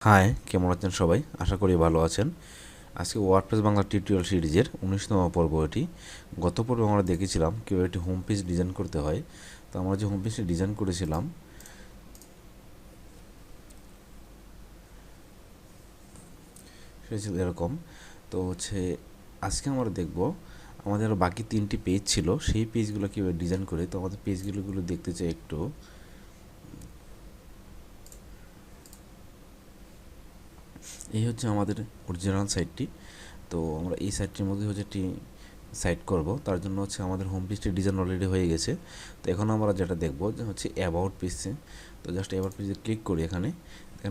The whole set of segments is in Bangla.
হাই, কেমন আছেন সবাই? আশা করি ভালো আছেন। আজকে ওয়ার্ডপ্রেস বাংলা টিউটোরিয়াল সিরিজের 19তম পর্ব এটি। গত পর্বে আমরা দেখেছিলাম কীভাবে একটি হোম পেজ ডিজাইন করতে হয়। তো আমরা যে হোম পেজটি ডিজাইন করেছিলাম সেটা ছিল এরকম। তো আজকে আমরা দেখব আমাদের আরও বাকি 3টি পেজ ছিল, সেই পেজগুলো কীভাবে ডিজাইন করে। তো আমাদের পেজগুলো দেখতে চাই একটু। এই হচ্ছে আমাদের অরিজিনাল সাইটটি। তো আমরা এই সাইটটির মধ্যে একটি সাইট করব, তার জন্য আমাদের হোম পেজটি ডিজাইন অলরেডি হয়ে গেছে। তো এখন আমরা যেটা দেখব যে অ্যাবাউট পেজে। তো জাস্ট অ্যাবাউট পেজে ক্লিক করি। এখানে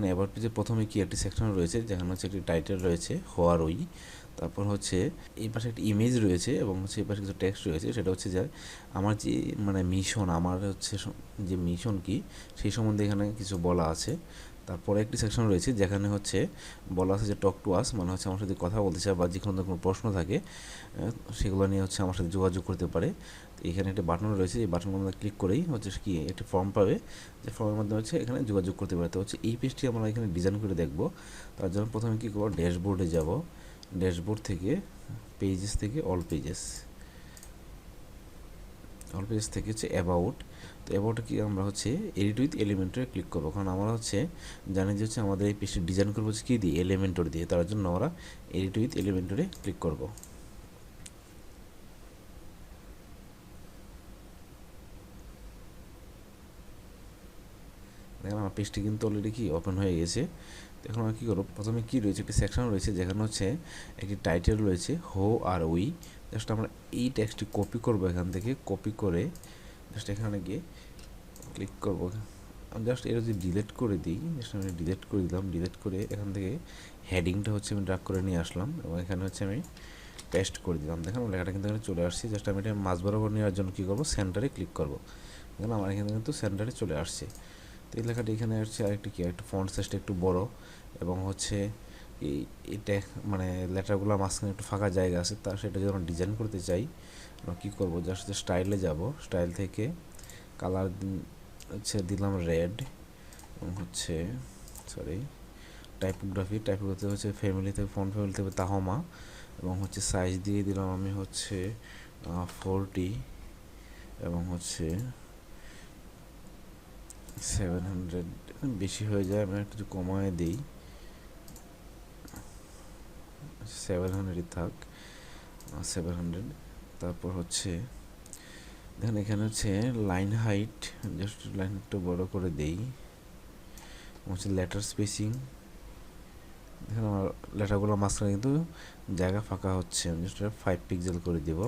অ্যাবাউট পেজের প্রথমে কি একটি সেকশন রয়েছে যেখানে একটি টাইটেল রয়েছে হোয়ার উই। তারপর এই পাশে একটি ইমেজ রয়েছে এবং এই পাশে কিছু টেক্সট রয়েছে। সেটা যে আমার যে মিশন, আমার যে মিশন কি সেই সম্বন্ধে এখানে কিছু বলা আছে। তারপরে একটি সেকশন রয়েছে যেখানে বলা আছে যে টক টু আস, মানে আমার সাথে কথা বলতে চায় বা যে কোনো প্রশ্ন থাকে সেগুলো নিয়ে আমার সাথে যোগাযোগ করতে পারে। তো এখানে একটা বাটন রয়েছে, এই বাটনের মধ্যে ক্লিক করেই কি একটি ফর্ম পাবে, যে ফর্মের মাধ্যমে এখানে যোগাযোগ করতে পারে। তো এই পেজটি আমরা এখানে ডিজাইন করে দেখব। তার জন্য প্রথমে কী করবো, ড্যাশবোর্ডে যাব। ড্যাশবোর্ড থেকে পেজেস থেকে অল পেজেস থেকে অ্যাবাউট। তো অ্যাবাউটে কি আমরা এডিট উইথ এলিমেন্টরে ক্লিক করবো, কারণ আমরা জানি যে আমাদের এই পেজটি ডিজাইন করবো কী দিয়ে, এলিমেন্টর দিয়ে। তার জন্য আমরা এডিট উইথ এলিমেন্টরে ক্লিক করব। দেখেন আমার পেজটি কিন্তু অলরেডি ওপেন হয়ে গেছে। তো এখন আমরা কী করবো, প্রথমে কী রয়েছে, একটি সেকশন রয়েছে যেখানে একটি টাইটেল রয়েছে হো আর উই। জাস্ট আমরা এই টেক্সটটি কপি করব, এখান থেকে কপি করে জাস্ট এখানে গিয়ে ক্লিক করব। আমি জাস্ট এটা যদি ডিলিট করে দিই, জাস্ট আমি ডিলিট করে দিলাম। ডিলিট করে এখান থেকে হেডিংটা আমি ড্রাগ করে নিয়ে আসলাম এবং এখানে আমি পেস্ট করে দিলাম। দেখেন লেখাটা কিন্তু এখানে চলে আসছে। জাস্ট আমি এটা মাঝ বরাবর নেওয়ার জন্য কী করবো, সেন্টারে ক্লিক করবো। দেখেন আমার এখানে কিন্তু সেন্টারে চলে আসছে। তো এই লেখাটা এখানে আরেকটি একটা ফন্ট সাইজটা একটু বড় এবং এটা লেটারগুলো মাঝখানে একটু ফাঁকা জায়গা আছে, সেটা যদি আমরা ডিজাইন করতে চাই আমরা কী করবো, জাস্ট স্টাইলে যাব। স্টাইল থেকে কালার দিলাম রেড এবং টাইপোগ্রাফিতে ফ্যামিলি থেকে ফন্ট ফ্যামিলি থেকে তাহমা এবং সাইজ দিয়ে দিলাম আমি 40 এবং 700। বেশি হয়ে যায়, আমি একটু কমায় দিই, 700 থাক, 700। তারপর দেখেন এখানে লাইন হাইট, জাস্ট লাইন একটু বড় করে দেই। লেটার স্পেসিং, দেখেন আমার লেটারগুলো মাঝখানে কিন্তু জায়গা ফাঁকা হচ্ছে। আমি জাস্ট 5 পিক্সেল করে দিব।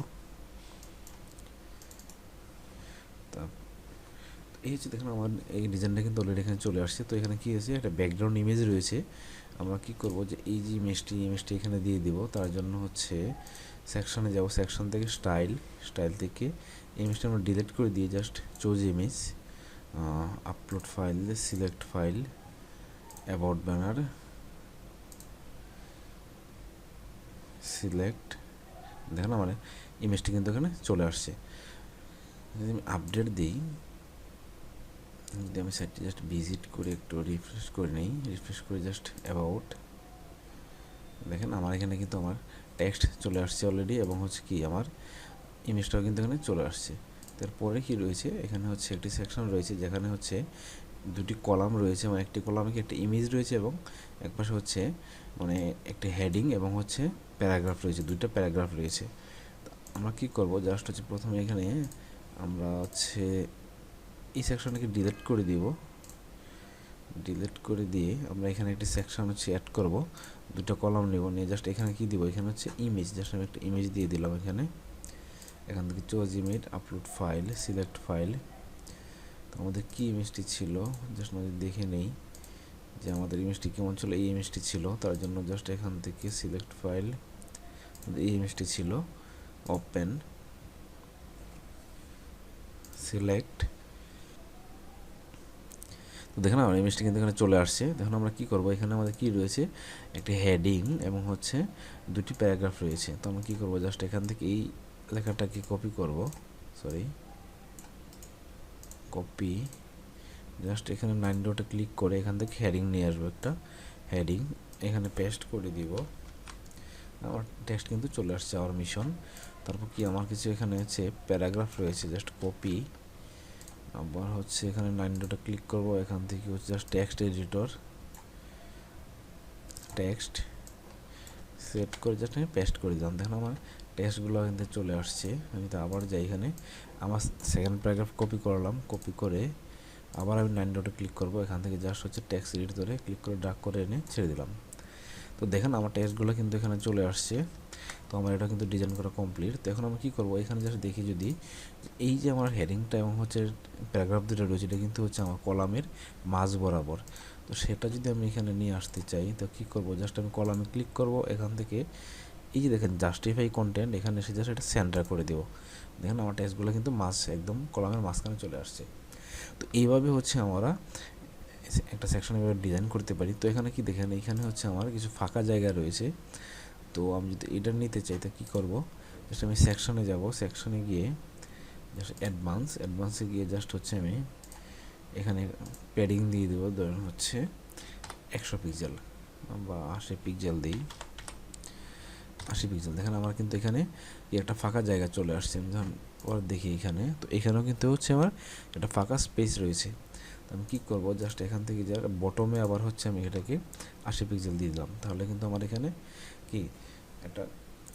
এই দেখেন আমার এই ডিজাইনটা কিন্তু অলরেডি এখানে চলে আসছে। তো এখানে কী হয়েছে, একটা ব্যাকগ্রাউন্ড ইমেজ রয়েছে। আমরা কী করব, যে এই যে ইমেজটি এখানে দিয়ে দিব। তার জন্য সেকশনে যাব, সেকশন থেকে স্টাইল থেকে ইমেজটা আমরা ডিলিট করে দিয়ে just choose image, upload file, select file, about banner, select. দেখেন আমার ইমেজটি কিন্তু এখানে চলে আসছে। যদি আমি আপডেট দিই, যদি আমি সাইটটি জাস্ট ভিজিট করে একটু রিফ্রেশ করে নিই, রিফ্রেশ করে জাস্ট অ্যাবাউট, দেখেন আমার এখানে কিন্তু আমার টেক্সট চলে আসছে অলরেডি এবং আমার ইমেজটাও কিন্তু এখানে চলে আসছে। তারপরে কি রয়েছে, এখানে একটি সেকশন রয়েছে যেখানে দুটি কলাম রয়েছে এবং একটি কলামে একটা ইমেজ রয়েছে এবং একপাশে একটি হেডিং এবং প্যারাগ্রাফ রয়েছে, দুইটা প্যারাগ্রাফ রয়েছে। আমরা কি করব, জাস্ট প্রথমে এখানে আমরা এই সেকশনটাকে ডিলিট করে দিব। ডিলিট করে দিয়ে আমরা এখানে একটি সেকশন অ্যাড করব, দুটো কলাম নেব, নিয়ে জাস্ট এখানে কি দিব, এখানে ইমেজ, জাস্ট আমি একটা ইমেজ দিয়ে দিলাম। এখান থেকে choose image, upload file, select file. তো আমাদের কি ইমেজটি ছিল, জাস্ট আমাদের দেখে নেই যে আমাদের ইমেজটি কেমন ছিল। এই ইমেজটি ছিল, তার জন্য জাস্ট এখান থেকে সিলেক্ট ফাইল, এই ইমেজটি ছিল, ওপেন, সিলেক্ট। তো দেখেন আমার ইমেজটি কিন্তু এখানে চলে আসছে। দেখুন আমরা কি করব, এখানে আমাদের কি রয়েছে, একটি হেডিং এবং দুটি প্যারাগ্রাফ রয়েছে। তো আমরা কি করব, জাস্ট এখান থেকে এই লেখাটাকে কপি করব, কপি, জাস্ট এখানে 9 ডটে ক্লিক করে এখান থেকে হেডিং নিয়ে আসবো, একটা হেডিং এখানে পেস্ট করে দিব। আমার টেক্সট কিন্তু চলে আসছে আওয়ার মিশন। তারপর কি আমার কিছু এখানে হচ্ছে প্যারাগ্রাফ রয়েছে, জাস্ট কপি। আবার হচ্ছে এখানে 9 ডটে ক্লিক করব, এখান থেকে হচ্ছে just text editor, text set করে জাস্ট আমি পেস্ট করে দিলাম। দেখেন আমার টেক্সটগুলো কিন্তু চলে আসছে। আমি তো আবার যাই, এখানে আমার সেকেন্ড প্যারাগ্রাফ কপি করলাম, কপি করে আবার আমি 9 ডটে ক্লিক করব, এখান থেকে জাস্ট হচ্ছে টেক্সট এডিটরে ক্লিক করে ড্র্যাগ করে এনে ছেড়ে দিলাম। তো দেখেন আমার টেক্সটগুলো কিন্তু এখানে চলে আসছে। তো আমার এটা কিন্তু ডিজাইন করা কমপ্লিট। তো এখন আমি কী করবো, এখানে জাস্ট দেখি যদি এই যে আমার হেডিংটা এবং হচ্ছে প্যারাগ্রাফ দুটো রয়েছে, এটা কিন্তু হচ্ছে আমার কলামের মাঝ বরাবর। তো সেটা যদি আমি এখানে নিয়ে আসতে চাই, তো কী করব, জাস্ট আমি কলামে ক্লিক করব, এখান থেকে এই যে দেখেন জাস্টিফাই কন্টেন্ট, এখানে এসে জাস্ট এটা সেন্টার করে দেবো। দেখেন আমার টেক্সটগুলো কিন্তু একদম কলামের মাঝখানে চলে আসছে। তো এইভাবে হচ্ছে আমরা একটা সেকশন এভাবে ডিজাইন করতে পারি। তো এখানে কি দেখেন, এখানে হচ্ছে আমার কিছু ফাঁকা জায়গা রয়েছে। তো আমি যদি এটা নিতে চাই, তো কী করবো, জাস্ট আমি সেকশনে যাব, সেকশনে গিয়ে জাস্ট অ্যাডভান্সে গিয়ে জাস্ট হচ্ছে আমি এখানে প্যাডিং দিয়ে দেবো, ধরুন হচ্ছে 100 পিক্সেল বা 80 পিক্সেল দিই, 80 পিক্সেল। দেখেন আমার কিন্তু এখানে একটা ফাঁকা জায়গা চলে আসছে। আমি ধরুন আবার দেখি এখানে, তো এখানেও কিন্তু হচ্ছে আমার একটা ফাঁকা স্পেস রয়েছে। তো আমি কী করবো, জাস্ট এখান থেকে যা বটমে আবার হচ্ছে আমি এটাকে 80 পিক্সেল দিয়ে দিলাম। তাহলে কিন্তু আমার এখানে কি একটা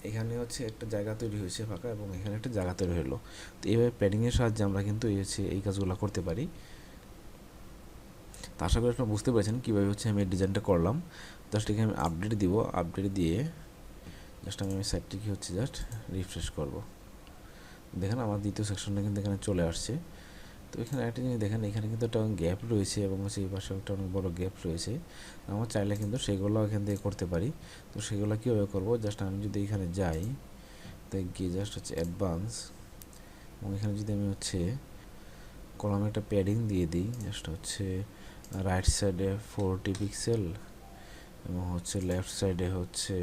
এখানে হচ্ছে একটা জায়গা তৈরি হয়েছে ফাঁকা, এবং এখানে একটা জায়গা তৈরি হলো। তো এইভাবে প্যাডিংয়ের সাহায্যে আমরা কিন্তু এই কাজগুলো করতে পারি। তো আশা করি আপনারা বুঝতে পেরেছেন কীভাবে হচ্ছে আমি এই ডিজাইনটা করলাম। জাস্ট এখানে আমি আপডেট দিব, আপডেট দিয়ে জাস্ট আমি সাইটটিকে হচ্ছে জাস্ট রিফ্রেশ করব। দেখেন আমার দ্বিতীয় সেকশনটা কিন্তু এখানে চলে আসছে। তো এখানে একটা জিনিস দেখেন, এখানে কিন্তু একটা গ্যাপ রয়েছে এবং হচ্ছে এই পাশে একটা অনেক বড় গ্যাপ রয়েছে। আমার চাইলে কিন্তু সেগুলো এখান থেকে করতে পারি। তো সেগুলো কীভাবে করবো, জাস্ট আমি যদি এখানে যাই, তো গিয়ে জাস্ট হচ্ছে অ্যাডভান্স, এবং এখানে যদি আমি হচ্ছে কলামে একটা প্যাডিং দিয়ে দিই, জাস্ট হচ্ছে রাইট সাইডে 40 পিক্সেল এবং হচ্ছে লেফট সাইডে হচ্ছে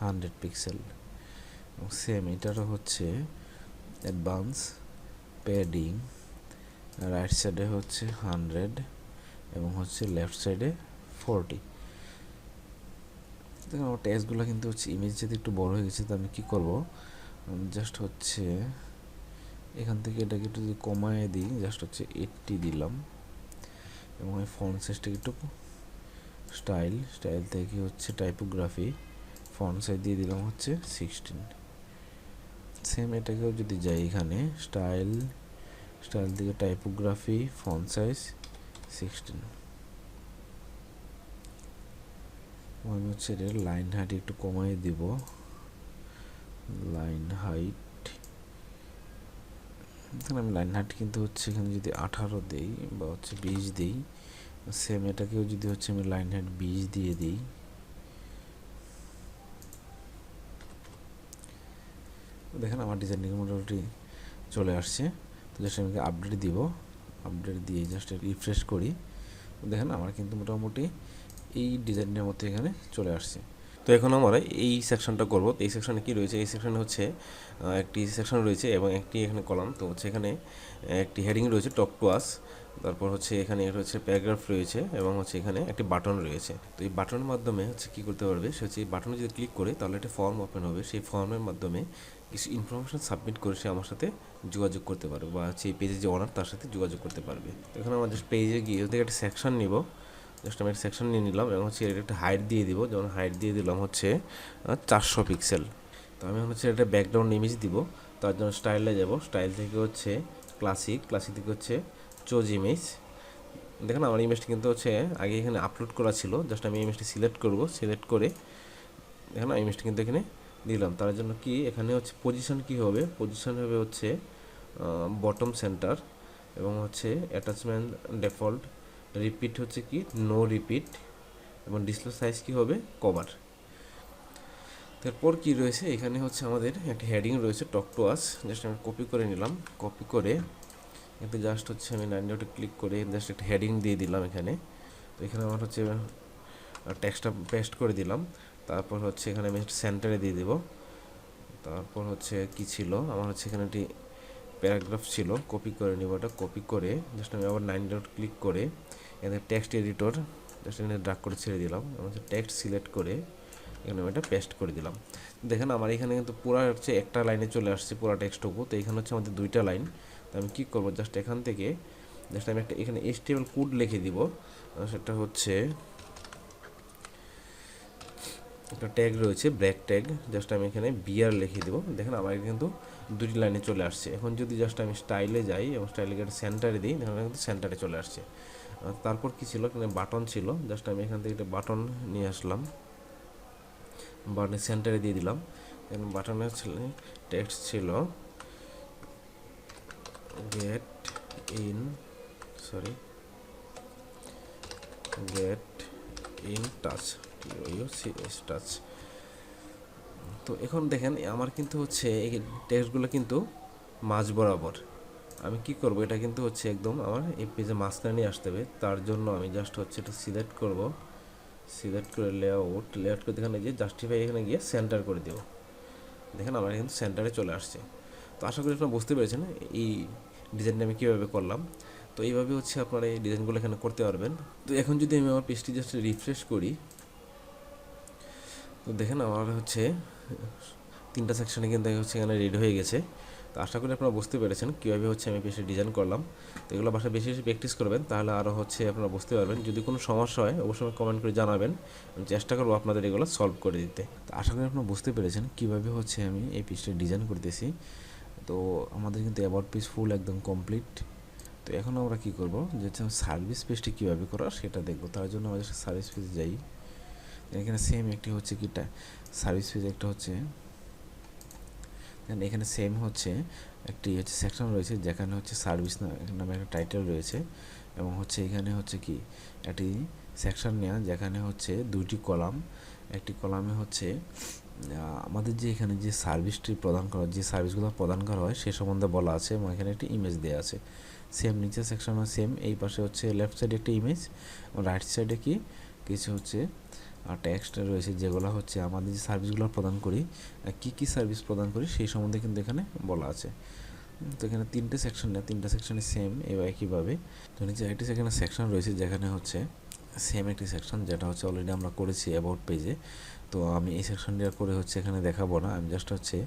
100 পিক্সেল, এবং সেম এটারও হচ্ছে অ্যাডভান্স প্যাডিং, রাইট সাইডে হচ্ছে 100 এবং হচ্ছে লেফট সাইডে 40। দেখুন আমার টেক্সটগুলো কিন্তু হচ্ছে ইমেজ যদি একটু বড় হয়ে গেছে। তো আমি কী করবো, জাস্ট হচ্ছে এখান থেকে এটাকে একটু যদি কমায় দিই, জাস্ট হচ্ছে 80 দিলাম, এবং এই ফন্ট সাইজটাকে একটু স্টাইল থেকে হচ্ছে টাইপোগ্রাফি ফন্ট সাইজ দিয়ে দিলাম হচ্ছে 16। সেম এটাকেও যদি যাই, এখানে স্টাইল থেকে টাইপোগ্রাফি ফন্ট সাইজ 16। আমি হচ্ছে এর লাইন হাইট একটু কমাই দিব, লাইন হাইট, এখানে আমি লাইন হাইট কিন্তু হচ্ছে এখানে যদি 18 দিই বা হচ্ছে 20 দিই, সেম এটাকেও যদি হচ্ছে আমি লাইন হাইট 20 দিয়ে দিই, দেখেন আমার ডিজাইনটি মোটামুটি চলে আসছে। তো জাস্ট আমি আপডেট দিব, আপডেট দিয়ে জাস্ট রিফ্রেশ করি, দেখেন আমার কিন্তু মোটামুটি এই ডিজাইনের মতো এখানে চলে আসছে। তো এখন আমরা এই সেকশনটা করব। এই সেকশনে কি রয়েছে, এই সেকশনে হচ্ছে একটি সেকশন রয়েছে এবং একটি এখানে কলাম। তো হচ্ছে এখানে একটি হেডিং রয়েছে টক টু আস, তারপর হচ্ছে এখানে হচ্ছে প্যারাগ্রাফ রয়েছে এবং হচ্ছে এখানে একটি বাটন রয়েছে। তো এই বাটনের মাধ্যমে হচ্ছে কী করতে পারবে, সে হচ্ছে এই বাটনে যদি ক্লিক করে তাহলে একটা ফর্ম ওপেন হবে। সেই ফর্মের মাধ্যমে কিছু ইনফরমেশন সাবমিট করে সে আমার সাথে যোগাযোগ করতে পারবে, বা হচ্ছে এই পেজের যে ওনার তার সাথে যোগাযোগ করতে পারবে। তো এখানে আমার জাস্ট পেজে গিয়ে ওদের একটা সেকশন নিব, জাস্ট আমি একটা সেকশন নিয়ে নিলাম এবং হচ্ছে এর একটা হাইট দিয়ে দিব, যেমন হাইট দিয়ে দিলাম হচ্ছে 400 পিক্সেল। তো আমি হচ্ছে একটা ব্যাকগ্রাউন্ড ইমেজ দিব, তার জন্য স্টাইলে যাব, স্টাইল থেকে হচ্ছে ক্লাসিক থেকে হচ্ছে চোজ ইমেজ। দেখেন আমার ইমেজটি কিন্তু হচ্ছে আগে এখানে আপলোড করা ছিল, জাস্ট আমি ইমেজটি সিলেক্ট করব, সিলেক্ট করে দেখেন ইমেজটি কিন্তু এখানে দিলাম। তার জন্য কি এখানে হচ্ছে পজিশন কি হবে, পজিশন হবে হচ্ছে বটম সেন্টার, এবং হচ্ছে অ্যাটাচমেন্ট ডিফল্ট, রিপিট হচ্ছে কি নো রিপিট, এবং ডিসপ্লে সাইজ কি হবে কভার। তারপর কি রয়েছে, এখানে হচ্ছে আমাদের একটা হেডিং রয়েছে টক টু আস, জাস্ট আমি কপি করে নিলাম, কপি করে এতে জাস্ট হচ্ছে আমি 9 ডটে ক্লিক করে জাস্ট একটা হেডিং দিয়ে দিলাম এখানে। তো এখানে আমার হচ্ছে টেক্সটটা পেস্ট করে দিলাম, তারপর হচ্ছে এখানে আমি সেন্টারে দিয়ে দেব। তারপর হচ্ছে কি ছিল আমার হচ্ছে এখানে একটি প্যারাগ্রাফ ছিল, কপি করে নিব। এটা কপি করে জাস্ট আমি আবার 9 ডট ক্লিক করে এখানে টেক্সট এডিটর জাস্ট এখানে ড্র্যাগ করে ছেড়ে দিলাম। আমি টেক্সট সিলেক্ট করে এখানে আমি এটা পেস্ট করে দিলাম। দেখেন আমার এখানে কিন্তু পুরো হচ্ছে একটা লাইনে চলে আসছে পুরো টেক্সটটুকু। তো এখানে হচ্ছে আমাদের 2টা লাইন। তো আমি কী করবো, জাস্ট এখান থেকে জাস্ট আমি একটা এখানে HTML কোড লিখে দিব। সেটা হচ্ছে একটা ট্যাগ রয়েছে, ব্র্যাক ট্যাগ, জাস্ট আমি এখানে বিআর লিখে দেবো। দেখেন আমার কিন্তু 2টি লাইনে চলে আসছে। এখন যদি জাস্ট আমি স্টাইলে যাই এবং স্টাইলে গিয়ে সেন্টারে দিই, দেখেন কিন্তু সেন্টারে চলে আসছে। তারপর কি ছিল, এখানে বাটন ছিল, জাস্ট আমি এখান থেকে একটা বাটন নিয়ে আসলাম, বাটনের সেন্টারে দিয়ে দিলাম। এখানে বাটনের টেক্সট ছিল গেট ইন টাচ, টাচ। তো এখন দেখেন আমার কিন্তু হচ্ছে এই টেক্সটগুলো কিন্তু মাঝ বরাবর। আমি কি করব, এটা কিন্তু হচ্ছে একদম আমার এই পেজে মাঝখানে নিয়ে আসতে হবে। তার জন্য আমি জাস্ট হচ্ছে এটা সিলেক্ট করব, সিলেক্ট করে লেআউট করে এখানে গিয়ে জাস্টিফাই এখানে গিয়ে সেন্টার করে দেব। দেখেন আমার কিন্তু সেন্টারে চলে আসছে। তো আশা করি আপনারা বুঝতে পেরেছেন এই ডিজাইনটা আমি কীভাবে করলাম। তো এইভাবে হচ্ছে আপনারা এই ডিজাইনগুলো এখানে করতে পারবেন। তো এখন যদি আমি আমার পেজটি জাস্ট রিফ্রেশ করি, তো দেখেন আমার হচ্ছে 3টা সেকশনে কিন্তু হচ্ছে এখানে রেডি হয়ে গেছে। তো আশা করি আপনারা বুঝতে পেরেছেন কীভাবে হচ্ছে আমি পেজে ডিজাইন করলাম। তো এগুলো বাসায় বেশি বেশি প্র্যাকটিস করবেন, তাহলে আরও হচ্ছে আপনারা বুঝতে পারবেন। যদি কোনো সমস্যা হয় অবশ্যই কমেন্ট করে জানাবেন, আমি চেষ্টা করবো আপনাদের এগুলো সলভ করে দিতে। তো আশা করি আপনারা বুঝতে পেরেছেন কীভাবে হচ্ছে আমি এই পেজটা ডিজাইন করতেছি। তো আমাদের কিন্তু অ্যাবাউট পেজ ফুল একদম কমপ্লিট। তো এখন আমরা কী করবো, যে সার্ভিস পেজটি কীভাবে করা সেটা দেখবো। তার জন্য আমাদের সার্ভিস পেজে যাই। এখানে সেম একটি হচ্ছে কিটা সার্ভিস পেজ, একটা হচ্ছে এখানে সেম হচ্ছে একটি হচ্ছে সেকশন রয়েছে যেখানে হচ্ছে সার্ভিস নামে একটা টাইটেল রয়েছে, এবং হচ্ছে এখানে হচ্ছে কি একটি সেকশন নেওয়া যেখানে হচ্ছে 2টি কলাম। একটি কলামে হচ্ছে আমাদের যে এখানে যে সার্ভিসটি প্রদান করা, যে সার্ভিসগুলো প্রদান করা হয় সে সম্বন্ধে বলা আছে, এবং এখানে একটি ইমেজ দেওয়া আছে। সেম নিচের সেকশনে সেম, এই পাশে হচ্ছে লেফট সাইডে একটি ইমেজ, রাইট সাইডে কি কিছু হচ্ছে আর টেক্সট রয়েছে যেগুলো হচ্ছে আমাদের যে সার্ভিসগুলো প্রদান করি, কী সার্ভিস প্রদান করি সেই সম্বন্ধে কিন্তু এখানে বলা আছে। তো এখানে 3টে সেকশন নেয়, 3টা সেকশনে সেম এবার একইভাবে। তো নিচে একটি সেখানে সেকশন রয়েছে যেখানে হচ্ছে সেম একটি সেকশন যেটা হচ্ছে অলরেডি আমরা করেছি অ্যাবাউট পেজে। তো আমি এই সেকশনটি আর করে হচ্ছে এখানে দেখাবো না, আমি জাস্ট হচ্ছে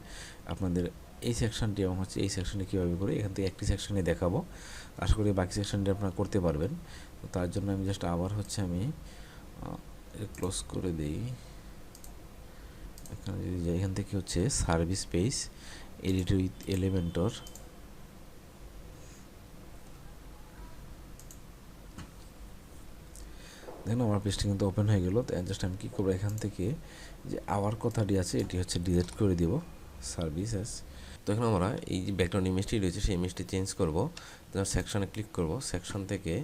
আপনাদের এই সেকশনটি এবং হচ্ছে এই সেকশনটি কীভাবে করি এখান থেকে একটি সেকশনে দেখাবো। আশা করি বাকি সেকশনটি আপনারা করতে পারবেন। তো তার জন্য আমি জাস্ট আবার হচ্ছে আমি ক্লোজ করে দিই। এখানে যদি যাই, এখান থেকে হচ্ছে service page edit with Elementor, দেখেন আমার পেজটি কিন্তু ওপেন হয়ে গেল। তো জাস্ট আমি কী করবো, এখান থেকে যে আওয়ার কথাটি আছে এটি হচ্ছে ডিলিট করে দিব সার্ভিসেস। তো এখন আমরা এই যে ব্যাকগ্রাউন্ড ইমেজটি রয়েছে সেই ইমেজটি চেঞ্জ করবো। তো সেকশনে ক্লিক করব, সেকশন থেকে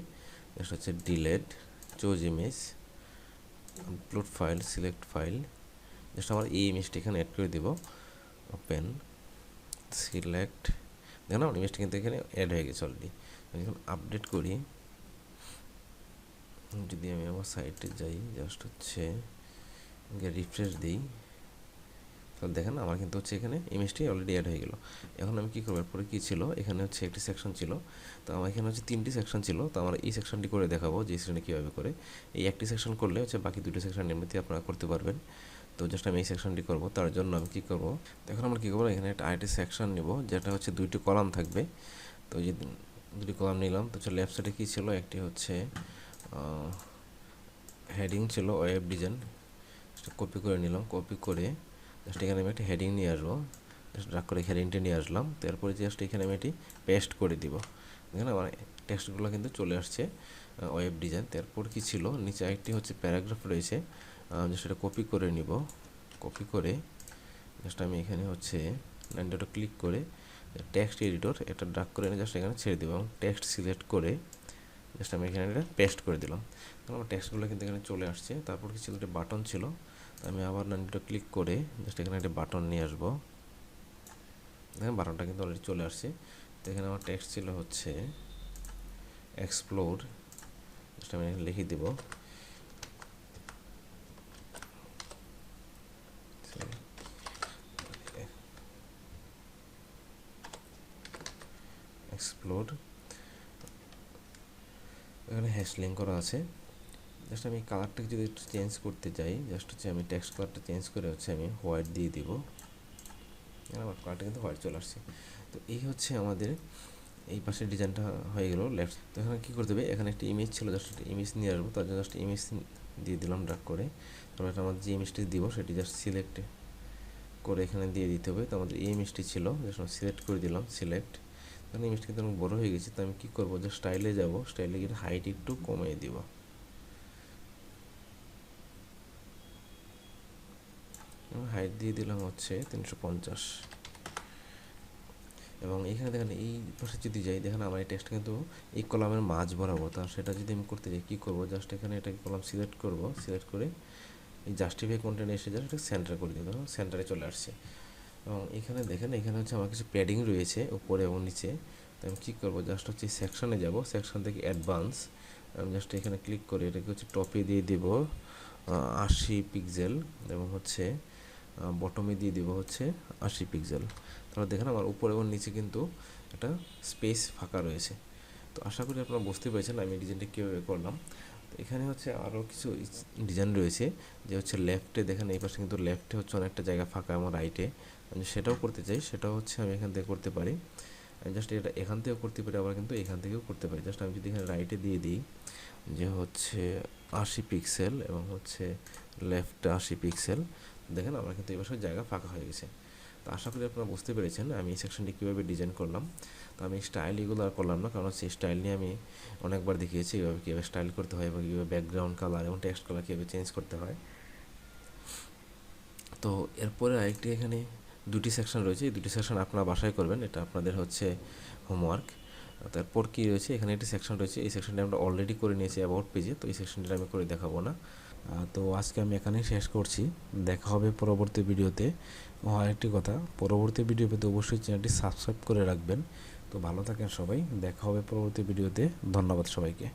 জাস্ট হচ্ছে delete, choose image, upload file, select file, just আমার এই ইমেজটি এখানে অ্যাড করে দিব। ওপেন, সিলেক্ট, দেখেন আমার ইমেজটি কিন্তু এখানে অ্যাড হয়ে গেছে অলরেডি। এখন আপডেট করি, যদি আমি আমার সাইটে যাই জাস্ট হচ্ছে রিফ্রেশ দিই, তাহলে দেখেন আমার কিন্তু হচ্ছে এখানে ইমেজটি অলরেডি অ্যাড হয়ে গেল। এখন আমি কী করবো, এরপরে কী ছিল, এখানে হচ্ছে একটি সেকশন ছিল, তো আমার এখানে হচ্ছে 3টি সেকশন ছিল। তো আমরা এই সেকশনটি করে দেখাবো যে সেকশনে কীভাবে করে। এই একটি সেকশন করলে হচ্ছে বাকি 2টি সেকশন এমনিতেই আপনারা করতে পারবেন। তো জাস্ট আমি এই সেকশনটি করবো, তার জন্য আমি কী করবো, এখন আমরা কী করবো, এখানে একটা আরেকটি সেকশন নেব যেটা হচ্ছে 2টি কলাম থাকবে। তো যে 2টি কলাম নিলাম, তো লেফট সাইডে কী ছিল, একটি হচ্ছে হেডিং ছিল ওয়েব ডিজাইন, কপি করে নিলাম, কপি করে জাস্ট এখানে আমি একটা হেডিং নিয়ে আসবো, জাস্ট ড্র্যাগ করে হেডিংটা নিয়ে আসলাম। তারপরে জাস্ট এখানে আমি এটি পেস্ট করে দিব। দেখেন আমার টেক্সটগুলো কিন্তু চলে আসছে ওয়েব ডিজাইন। তারপর কি ছিল, নিচে একটি হচ্ছে প্যারাগ্রাফ রয়েছে, জাস্ট এটা কপি করে নিব, কপি করে জাস্ট আমি এখানে হচ্ছে 9 ডটে ক্লিক করে টেক্সট এডিটর এটা ড্র্যাগ করে এনে জাস্ট এখানে ছেড়ে দিব, এবং টেক্সট সিলেক্ট করে জাস্ট আমি এখানে এটা পেস্ট করে দিলাম। আমার টেক্সটগুলো কিন্তু এখানে চলে আসছে। তারপর কি ছিল, একটা বাটন ছিল, আমি আবার 9 ডটে ক্লিক করে জাস্ট এখানে একটা বাটন নিয়ে আসবো। দেখেন বাটনটা কিন্তু অলরেডি চলে আসছে। তো এখানে আমার টেক্সট ছিল হচ্ছে এক্সপ্লোর, জাস্ট আমি এখানে লিখে দেব। এক্সপ্লোর, এখানে হ্যাশ লিঙ্ক করা আছে। জাস্ট আমি কালারটাকে যদি একটু চেঞ্জ করতে চাই, জাস্ট হচ্ছে আমি টেক্সট কালারটা চেঞ্জ করে হচ্ছে আমি হোয়াইট দিয়ে দিব। আমার কালারটা কিন্তু হোয়াইট চলে আসছে। তো এই হচ্ছে আমাদের এই পাশে ডিজাইনটা হয়ে গেল লেফট। তো এখানে কী করতে হবে, এখানে একটা ইমেজ ছিল, জাস্ট একটা ইমেজ নিয়ে আসবো, তার জন্য জাস্ট ইমেজ দিয়ে দিলাম ড্র্যাগ করে। তারপর আমার যে ইমেজটি দিব সেটি জাস্ট সিলেক্ট করে এখানে দিয়ে দিতে হবে। তো আমাদের এই ইমেজটি ছিল, জাস্ট সিলেক্ট করে দিলাম, সিলেক্ট। তাহলে ইমেজটা কিন্তু অনেক বড় হয়ে গেছে। তো আমি কী করবো, জাস্ট স্টাইলে যাব, স্টাইলে গিয়ে হাইট একটু কমিয়ে দিব। হাইট দিয়ে দিলাম হচ্ছে 350। এবং এখানে দেখেন এই পাশে যদি যাই, দেখেন আমার এই টেক্সট কিন্তু এই কলামের মাঝ বরাবর। তা সেটা যদি আমি করতে যাই কী করবো, জাস্ট এখানে এটা কলাম সিলেক্ট করব, সিলেক্ট করে এই জাস্টিফাই কন্টেন্ট এসে জাস্ট এটা সেন্টার করে দিব, সেন্টারে চলে আসছে। এবং এখানে দেখেন এখানে হচ্ছে আমার কিছু প্যাডিং রয়েছে উপরে এবং নিচে। তো আমি কী করবো, জাস্ট হচ্ছে সেকশনে যাব, সেকশন থেকে অ্যাডভান্স, আমি জাস্ট এখানে ক্লিক করে এটাকে হচ্ছে টপে দিয়ে দেব 80 পিক্সেল এবং হচ্ছে বটমে দিয়ে দেবো হচ্ছে 80 পিক্সেল। তাহলে দেখেন আমার উপরে এবং নিচে কিন্তু একটা স্পেস ফাঁকা রয়েছে। তো আশা করি আপনারা বুঝতে পেরেছেন আমি ডিজাইনটা কীভাবে করলাম। তো এখানে হচ্ছে আরও কিছু ডিজাইন রয়েছে, যে হচ্ছে লেফটে দেখেন এই পাশে কিন্তু লেফটে হচ্ছে অনেকটা জায়গা ফাঁকা এবং রাইটে আমি সেটাও করতে চাই, সেটাও হচ্ছে আমি এখান থেকে করতে পারি। আমি জাস্ট এটা এখান থেকেও করতে পারি, আবার কিন্তু এখান থেকেও করতে পারি। জাস্ট আমি যদি এখানে রাইটে দিয়ে দিই যে হচ্ছে 80 পিক্সেল এবং হচ্ছে লেফটে 80 পিক্সেল, দেখেন আমার কিন্তু এই পাশে জায়গা ফাঁকা হয়ে গেছে। তো আশা করি আপনারা বুঝতে পেরেছেন আমি এই সেকশনটি কীভাবে ডিজাইন করলাম। তো আমি স্টাইল এগুলো আর করলাম না, কারণ সেই স্টাইল নিয়ে আমি অনেকবার দেখিয়েছি এইভাবে কীভাবে স্টাইল করতে হয় এবং কীভাবে ব্যাকগ্রাউন্ড কালার এবং টেক্সট কালার কীভাবে চেঞ্জ করতে হয়। তো এরপরে আরেকটি এখানে দুটি সেকশন রয়েছে, এই দুটি সেকশন আপনারা বাসায় করবেন, এটা আপনাদের হচ্ছে হোমওয়ার্ক। তারপর কী রয়েছে, এখানে একটি সেকশন রয়েছে, এই সেকশনটি আমরা অলরেডি করে নিয়েছি অ্যাবাউট পেজে, তো এই সেকশনটি আমি করে দেখাবো না। তো আজকে আমি এখানেই শেষ করছি, দেখা হবে পরবর্তী ভিডিওতে। আরেকটি কথা, পরবর্তী ভিডিও পেতে অবশ্যই চ্যানেলটি সাবস্ক্রাইব করে রাখবেন। তো ভালো থাকেন সবাই, দেখা হবে পরবর্তী ভিডিওতে, ধন্যবাদ সবাইকে।